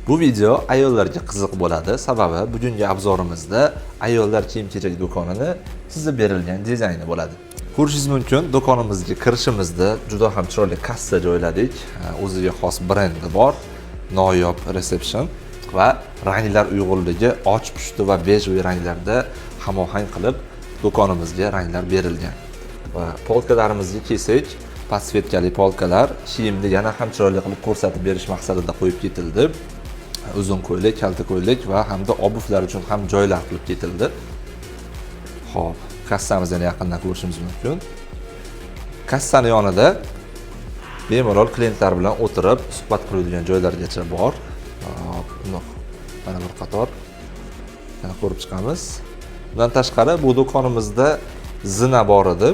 Bu video ayollarga qiziq bo'ladi, sababi bugungi obzorimizda ayollar kiyim-kechak do'konini sizga berilgan dizayni bo'ladi. Ko'rishingiz mumkin, do'konimizga kirishimizda juda ham chiroyli kassa joyladik. O'ziga xos brendi bor, noyob reseption va ranglar uyg'unligi och pushti va bejli ranglarda hamohang qilib do'konimizga ranglar berilgan. Va polkalarimizga kelsak, pasvetkali polkalar kiyimni yana ham chiroyli qilib ko'rsatib berish maqsadida qo'yib ketildi. Uzun ko'ylak, kalta ko'ylak va hamda obuvlar uchun ham joylar qilib ketildi. Xo'p, kassamizni yana yaqindan ko'rishingiz mumkin. Kassani yonida bemalol klientlar bilan o'tirib suhbat qiladigan joylargacha bor. Mana bir qator yana ko'rib chiqamiz. Bundan tashqari bu do'konimizda zina bor edi.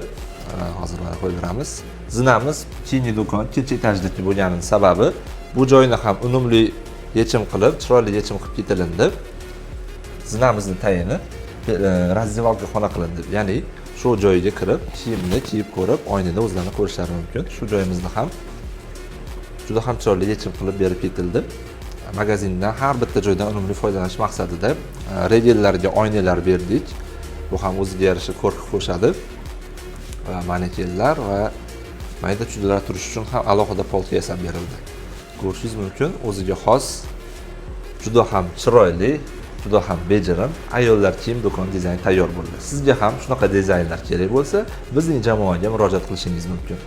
Hozir mana qo'yib beramiz. Zinamiz keyingi do'kon ikkinchi etajdagi bo'lganining sababi bu joyni ham unumli yechim qilib, chiroyli yechim qilib ketilindi. Zinamizning tayini razdevalka xona qilindi. Ya'ni shu joyga kirib, kiyimni kiyib ko'rib, oynada o'zlarini ko'rishlari mumkin. Shu joyimizni ham juda ham chiroyli yechim qilib berib ketildi. Magazindan har bitta joydan unumli foydalanish maqsadida regellarga oynalar berdik. Bu ham o'ziga yarasha ko'rk qo'shadi. Va manekenlar va mayda-chuydalar turish uchun ham alohida polka yasab berildi. Ko'rishingiz mumkin, o'ziga xos, juda ham chiroyli, juda ham bejirim ayollar kiyim do'kon dizayni tayyor bo'ldi. Sizga ham shunaqa dizaynlar kerak bo'lsa, bizning jamoaga murojaat qilishingiz mumkin.